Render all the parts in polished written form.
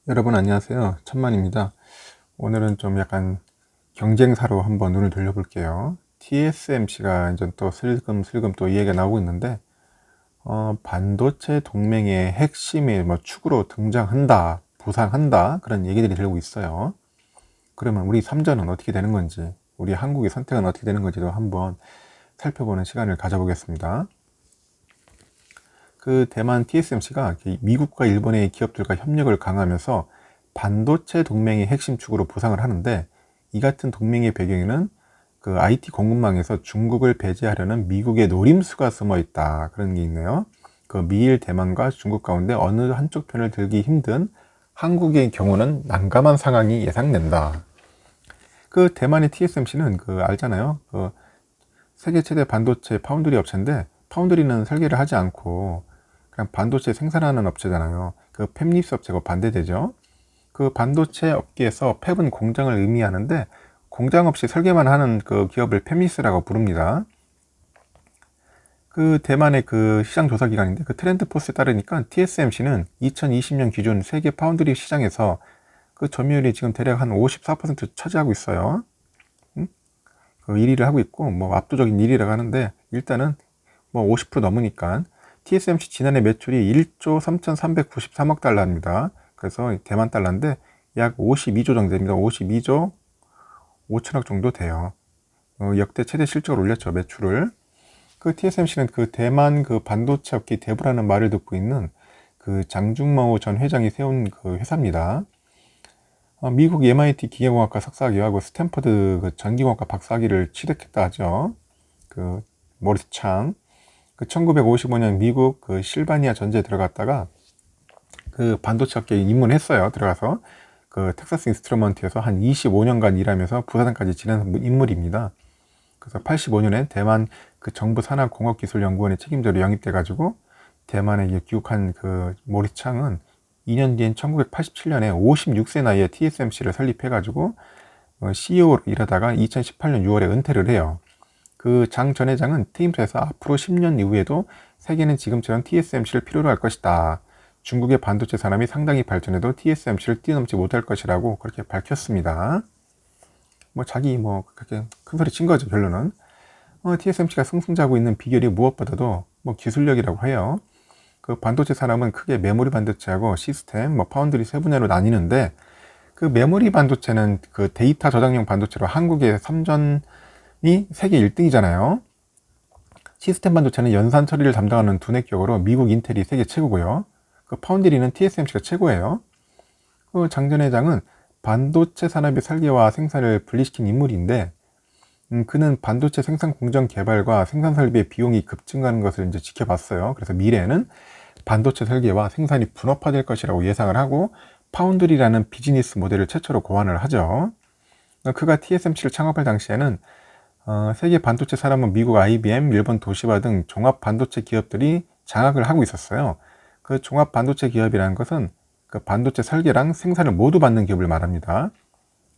여러분 안녕하세요. 천만입니다. 오늘은 좀 약간 경쟁사로 한번 눈을 돌려볼게요. TSMC가 이제 또 슬금슬금 또 이야기가 나오고 있는데, 반도체 동맹의 핵심의 뭐 축으로 등장한다, 부상한다, 그런 얘기들이 들고 있어요. 그러면 우리 삼전은 어떻게 되는 건지, 우리 한국의 선택은 어떻게 되는 건지도 한번 살펴보는 시간을 가져보겠습니다. 그 대만 TSMC가 미국과 일본의 기업들과 협력을 강화하면서 반도체 동맹의 핵심 축으로 부상을 하는데, 이 같은 동맹의 배경에는 그 IT 공급망에서 중국을 배제하려는 미국의 노림수가 숨어 있다, 그런 게 있네요. 그 미일 대만과 중국 가운데 어느 한쪽 편을 들기 힘든 한국의 경우는 난감한 상황이 예상된다. 그 대만의 TSMC는 그 알잖아요. 그 세계 최대 반도체 파운드리 업체인데, 파운드리는 설계를 하지 않고 그냥 반도체 생산하는 업체잖아요. 그 팹립스 업체가 반대되죠. 그 반도체 업계에서 팹은 공장을 의미하는데, 공장 없이 설계만 하는 그 기업을 팹리스라고 부릅니다. 그 대만의 그 시장 조사 기관인데, 그 트렌드포스에 따르니까 TSMC는 2020년 기준 세계 파운드리 시장에서 그 점유율이 지금 대략 한 54% 차지하고 있어요. 그 1위를 하고 있고, 뭐 압도적인 1위라고 하는데, 일단은 뭐 50% 넘으니까 TSMC 지난해 매출이 1조 3,393억 달러입니다. 그래서 대만 달러인데 약 52조 정도 됩니다. 52조 5천억 정도 돼요. 역대 최대 실적을 올렸죠, 매출을. 그 TSMC는 그 대만 그 반도체 업계 대부라는 말을 듣고 있는 그 장중마오 전 회장이 세운 그 회사입니다. 미국 MIT 기계공학과 석사학위하고 스탠퍼드 그 전기공학과 박사학위를 취득했다 하죠. 그 모리스 창. 그 1955년 미국 그 실바니아 전제에 들어갔다가 그 반도체 업계에 입문했어요. 들어가서 그 텍사스 인스트루먼트에서 한 25년간 일하면서 부사장까지 지낸 인물입니다. 그래서 85년에 대만 그 정부 산업공업기술연구원의 책임자로 영입돼 가지고 대만에 귀국한 그 모리스 창은 2년 뒤인 1987년에 56세 나이에 TSMC를 설립해 가지고 CEO로 일하다가 2018년 6월에 은퇴를 해요. 그 장 전 회장은 퇴임사에서 앞으로 10년 이후에도 세계는 지금처럼 TSMC를 필요로 할 것이다. 중국의 반도체 산업이 상당히 발전해도 TSMC를 뛰어넘지 못할 것이라고 그렇게 밝혔습니다. 뭐 자기 뭐 그렇게 큰 소리 친 거죠, 결론은. TSMC가 승승장하고 있는 비결이 무엇보다도 뭐 기술력이라고 해요. 그 반도체 산업은 크게 메모리 반도체하고 시스템, 뭐 파운드리 세 분야로 나뉘는데, 그 메모리 반도체는 그 데이터 저장용 반도체로 한국의 삼전이 세계 1등이잖아요. 시스템 반도체는 연산 처리를 담당하는 두뇌 격으로 미국 인텔이 세계 최고고요. 그 파운드리는 TSMC가 최고예요. 그 장전 회장은 반도체 산업의 설계와 생산을 분리시킨 인물인데, 그는 반도체 생산 공정 개발과 생산 설비의 비용이 급증하는 것을 이제 지켜봤어요. 그래서 미래에는 반도체 설계와 생산이 분업화될 것이라고 예상을 하고 파운드리라는 비즈니스 모델을 최초로 고안을 하죠. 그가 TSMC를 창업할 당시에는 세계 반도체 산업은 미국 IBM, 일본 도시바 등 종합 반도체 기업들이 장악을 하고 있었어요. 그 종합 반도체 기업이라는 것은 그 반도체 설계랑 생산을 모두 받는 기업을 말합니다.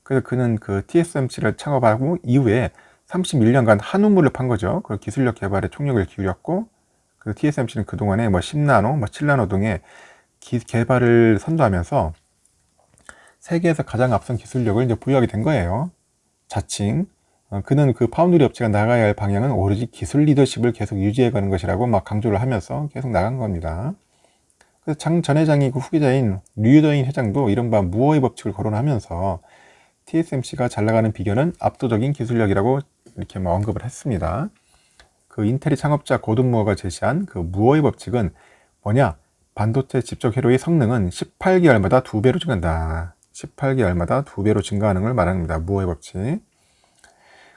그래서 그는 그 TSMC를 창업하고 이후에 31년간 한우물을 판 거죠. 그 기술력 개발에 총력을 기울였고, 그 TSMC는 그동안에 뭐 10나노, 뭐 7나노 등의 개발을 선도하면서 세계에서 가장 앞선 기술력을 이제 부여하게 된 거예요. 자칭. 그는 그 파운드리 업체가 나가야 할 방향은 오로지 기술 리더십을 계속 유지해 가는 것이라고 막 강조를 하면서 계속 나간 겁니다. 그래서 장 전 회장이 그 후계자인 류더인 회장도 이른바 무어의 법칙을 거론하면서 TSMC가 잘 나가는 비결은 압도적인 기술력이라고 이렇게 뭐 언급을 했습니다. 그 인텔의 창업자 고든 무어가 제시한 그 무어의 법칙은 뭐냐? 반도체 집적 회로의 성능은 18개월마다 2배로 증가한다. 18개월마다 2배로 증가하는 걸 말합니다. 무어의 법칙.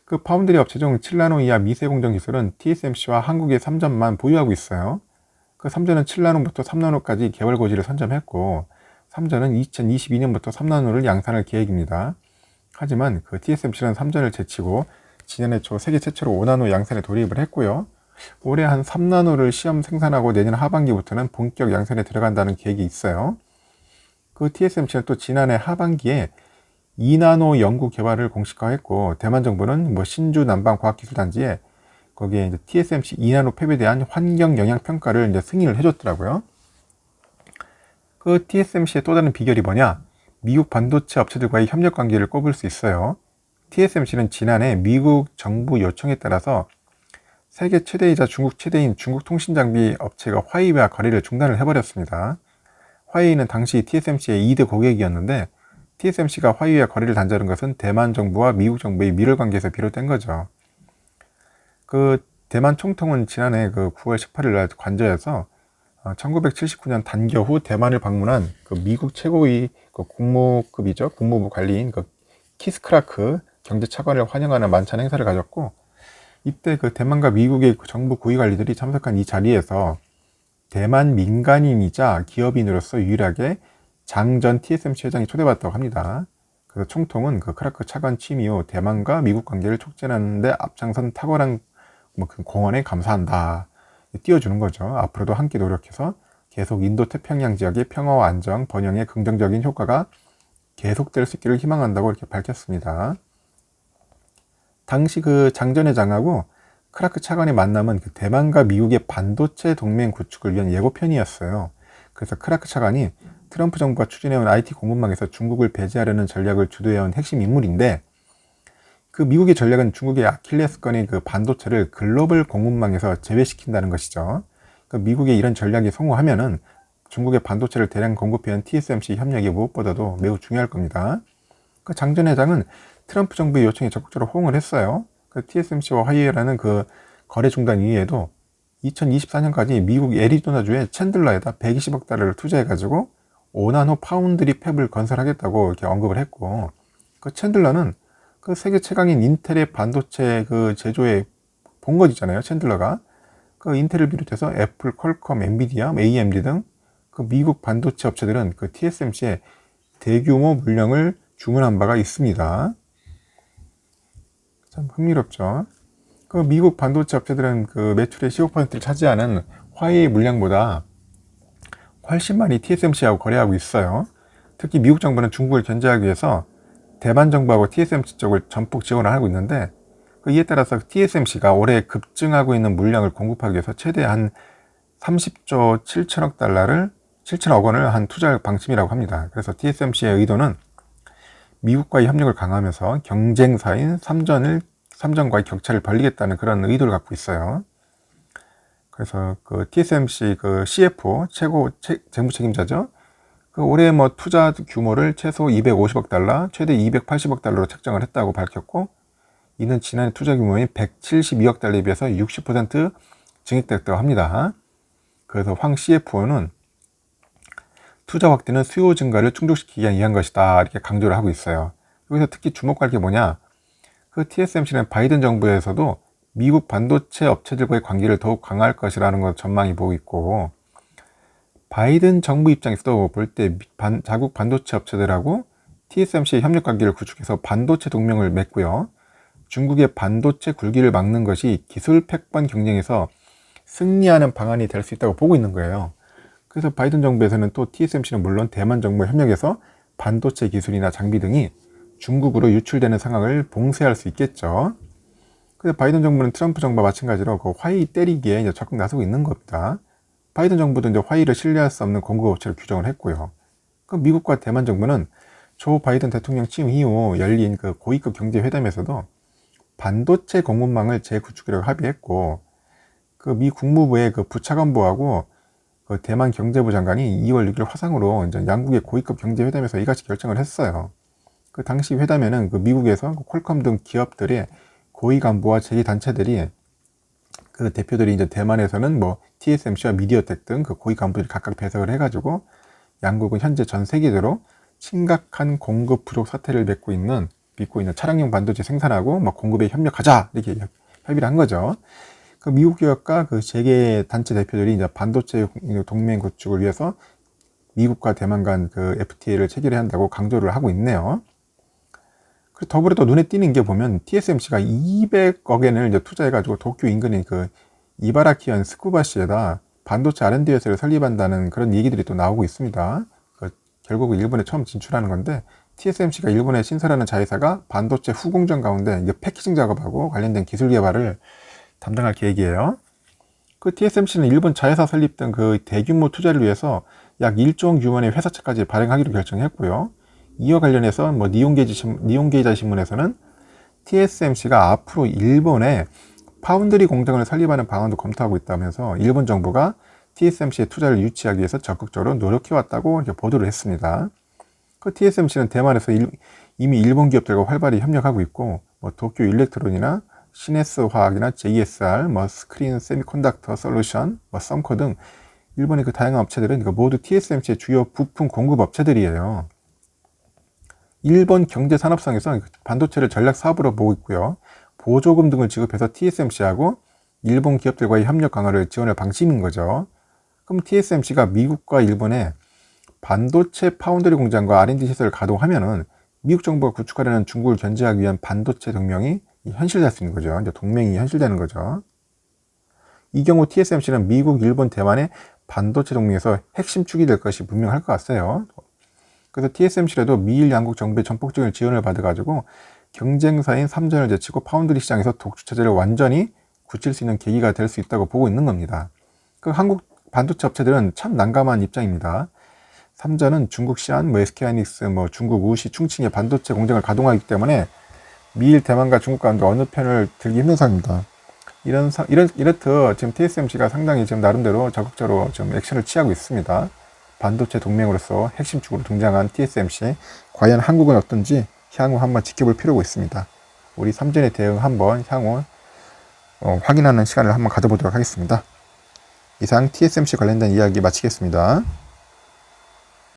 그 파운드리 업체 중 7나노 이하 미세 공정 기술은 TSMC와 한국의 3전만 보유하고 있어요. 그 3전은 7나노부터 3나노까지 개발 고지를 선점했고, 3전은 2022년부터 3나노를 양산할 계획입니다. 하지만 그 TSMC는 3전을 제치고 지난해 초 세계 최초로 5나노 양산에 돌입을 했고요. 올해 한 3나노를 시험 생산하고 내년 하반기부터는 본격 양산에 들어간다는 계획이 있어요. 그 TSMC는 또 지난해 하반기에 2나노 연구 개발을 공식화했고, 대만 정부는 뭐 신주 남방과학기술단지에 거기에 이제 TSMC 2나노 팹에 대한 환경 영향 평가를 이제 승인을 해줬더라고요. 그 TSMC의 또 다른 비결이 뭐냐? 미국 반도체 업체들과의 협력 관계를 꼽을 수 있어요. TSMC는 지난해 미국 정부 요청에 따라서 세계 최대이자 중국 최대인 중국 통신장비 업체가 화웨이와 거래를 중단을 해버렸습니다. 화웨이는 당시 TSMC의 2대 고객이었는데 TSMC가 화웨이와 거래를 단절한 것은 대만 정부와 미국 정부의 밀월 관계에서 비롯된 거죠. 그 대만 총통은 지난해 그 9월 18일 날 관저에서 1979년 단교 후 대만을 방문한 그 미국 최고의 그 국무급이죠. 국무부 관리인 그 키스 크라크 경제차관을 환영하는 만찬 행사를 가졌고, 이때 그 대만과 미국의 정부 고위 관리들이 참석한 이 자리에서 대만 민간인이자 기업인으로서 유일하게 장전 TSMC 회장이 초대받았다고 합니다. 그래서 총통은 그 크라크 차관 취임 이후 대만과 미국 관계를 촉진하는 데 앞장선 탁월한 그 공헌에 감사한다. 띄워주는 거죠. 앞으로도 함께 노력해서 계속 인도 태평양 지역의 평화와 안정, 번영에 긍정적인 효과가 계속될 수 있기를 희망한다고 이렇게 밝혔습니다. 당시 그 장전 회장하고 크라크 차관의 만남은 그 대만과 미국의 반도체 동맹 구축을 위한 예고편이었어요. 그래서 크라크 차관이 트럼프 정부가 추진해온 IT 공급망에서 중국을 배제하려는 전략을 주도해온 핵심 인물인데, 그 미국의 전략은 중국의 아킬레스건인 그 반도체를 글로벌 공급망에서 제외시킨다는 것이죠. 그 미국의 이런 전략이 성공하면은 중국의 반도체를 대량 공급해온 TSMC 협력이 무엇보다도 매우 중요할 겁니다. 그 장 전 회장은 트럼프 정부의 요청에 적극적으로 호응을 했어요. 그 TSMC와 화웨이라는 그 거래 중단 이후에도 2024년까지 미국 애리조나주의 챈들러에다 120억 달러를 투자해가지고 5나노 파운드리 팹을 건설하겠다고 이렇게 언급을 했고, 그 챈들러는 그 세계 최강인 인텔의 반도체 그 제조의 본거지잖아요. 챈들러가 그 인텔을 비롯해서 애플, 퀄컴, 엔비디아, AMD 등 그 미국 반도체 업체들은 그 TSMC에 대규모 물량을 주문한 바가 있습니다. 참 흥미롭죠. 그 미국 반도체 업체들은 그 매출의 15%를 차지하는 화웨이 물량보다 훨씬 많이 TSMC하고 거래하고 있어요. 특히 미국 정부는 중국을 견제하기 위해서 대만 정부하고 TSMC 쪽을 전폭 지원을 하고 있는데, 이에 따라서 TSMC가 올해 급증하고 있는 물량을 공급하기 위해서 최대 한 30조 7천억 원을 한 투자 방침이라고 합니다. 그래서 TSMC의 의도는 미국과의 협력을 강화하면서 경쟁사인 삼전과의 격차를 벌리겠다는 그런 의도를 갖고 있어요. 그래서 그 TSMC 그 CFO 최고 재무 책임자죠. 그 올해 뭐 투자 규모를 최소 250억 달러, 최대 280억 달러로 책정을 했다고 밝혔고, 이는 지난해 투자 규모인 172억 달러에 비해서 60% 증액됐다고 합니다. 그래서 황 CFO는 투자 확대는 수요 증가를 충족시키기 위한 것이다, 이렇게 강조를 하고 있어요. 여기서 특히 주목할 게 뭐냐, 그 TSMC는 바이든 정부에서도 미국 반도체 업체들과의 관계를 더욱 강화할 것이라는 것 전망이 보고 있고, 바이든 정부 입장에서도 볼 때 자국 반도체 업체들하고 TSMC의 협력 관계를 구축해서 반도체 동맹을 맺고요. 중국의 반도체 굴기를 막는 것이 기술 패권 경쟁에서 승리하는 방안이 될 수 있다고 보고 있는 거예요. 그래서 바이든 정부에서는 또 TSMC는 물론 대만 정부와 협력해서 반도체 기술이나 장비 등이 중국으로 유출되는 상황을 봉쇄할 수 있겠죠. 그래서 바이든 정부는 트럼프 정부와 마찬가지로 그 화웨이 때리기에 이제 적극 나서고 있는 겁니다. 바이든 정부도 이제 화웨이를 신뢰할 수 없는 공급 업체로 규정을 했고요. 그 미국과 대만 정부는 조 바이든 대통령 취임 이후 열린 그 고위급 경제 회담에서도 반도체 공급망을 재구축하려고 합의했고, 그 미 국무부의 그 부차관보하고 그 대만 경제부 장관이 2월 6일 화상으로 이제 양국의 고위급 경제 회담에서 이같이 결정을 했어요. 그 당시 회담에는 그 미국에서 퀄컴 등 기업들의 고위 간부와 재계 단체들이 그 대표들이 이제 대만에서는 뭐 TSMC와 미디어텍 등 그 고위 간부들이 각각 배석을 해가지고 양국은 현재 전 세계적으로 심각한 공급 부족 사태를 빚고 있는 차량용 반도체 생산하고 뭐 공급에 협력하자, 이렇게 협의를 한 거죠. 그 미국 기업과 그 재계 단체 대표들이 이제 반도체 동맹 구축을 위해서 미국과 대만 간 그 FTA를 체결해야 한다고 강조를 하고 있네요. 그리고 더불어 또 눈에 띄는 게 보면 TSMC가 200억 엔을 이제 투자해가지고 도쿄 인근인 그 이바라키현 스쿠바시에다 반도체 R&D 회사를 설립한다는 그런 얘기들이 또 나오고 있습니다. 결국 일본에 처음 진출하는 건데, TSMC가 일본에 신설하는 자회사가 반도체 후공정 가운데 이게 패키징 작업하고 관련된 기술 개발을 담당할 계획이에요. 그 TSMC는 일본 자회사 설립 등 그 대규모 투자를 위해서 약 1조 원 규모의 회사채까지 발행하기로 결정했고요. 이와 관련해서 니온게이자 신문에서는 TSMC가 앞으로 일본에 파운드리 공장을 설립하는 방안도 검토하고 있다면서 일본 정부가 TSMC의 투자를 유치하기 위해서 적극적으로 노력해왔다고 이렇게 보도를 했습니다. 그 TSMC는 대만에서 이미 일본 기업들과 활발히 협력하고 있고, 도쿄 일렉트론이나 시네스 화학이나 JSR, 스크린 세미컨덕터 솔루션, 썸코 등 일본의 그 다양한 업체들은 모두 TSMC의 주요 부품 공급 업체들이에요. 일본 경제산업성에서 반도체를 전략 사업으로 보고 있고요. 보조금 등을 지급해서 TSMC하고 일본 기업들과의 협력 강화를 지원할 방침인 거죠. 그럼 TSMC가 미국과 일본에 반도체 파운드리 공장과 R&D 시설을 가동하면은 미국 정부가 구축하려는 중국을 견제하기 위한 반도체 동맹이 현실될 수 있는 거죠. 이제 동맹이 현실되는 거죠. 이 경우 TSMC는 미국, 일본, 대만의 반도체 동맹에서 핵심 축이 될 것이 분명할 것 같아요. 그래서 TSMC라도 미일 양국 정부의 전폭적인 지원을 받아가지고 경쟁사인 삼전을 제치고 파운드리 시장에서 독주 체제를 완전히 굳힐 수 있는 계기가 될 수 있다고 보고 있는 겁니다. 그 한국 반도체 업체들은 참 난감한 입장입니다. 삼전은 중국 시안, SK하이닉스, 중국 우시, 충칭의 반도체 공장을 가동하기 때문에 미일, 대만과 중국 가운데 어느 편을 들기 힘든 상황입니다. 이렇듯 지금 TSMC가 상당히 지금 나름대로 적극적으로 좀 액션을 취하고 있습니다. 반도체 동맹으로서 핵심 축으로 등장한 TSMC, 과연 한국은 어떤지 향후 한번 지켜볼 필요가 있습니다. 우리 삼전의 대응 한번 향후 확인하는 시간을 한번 가져보도록 하겠습니다. 이상 TSMC 관련된 이야기 마치겠습니다.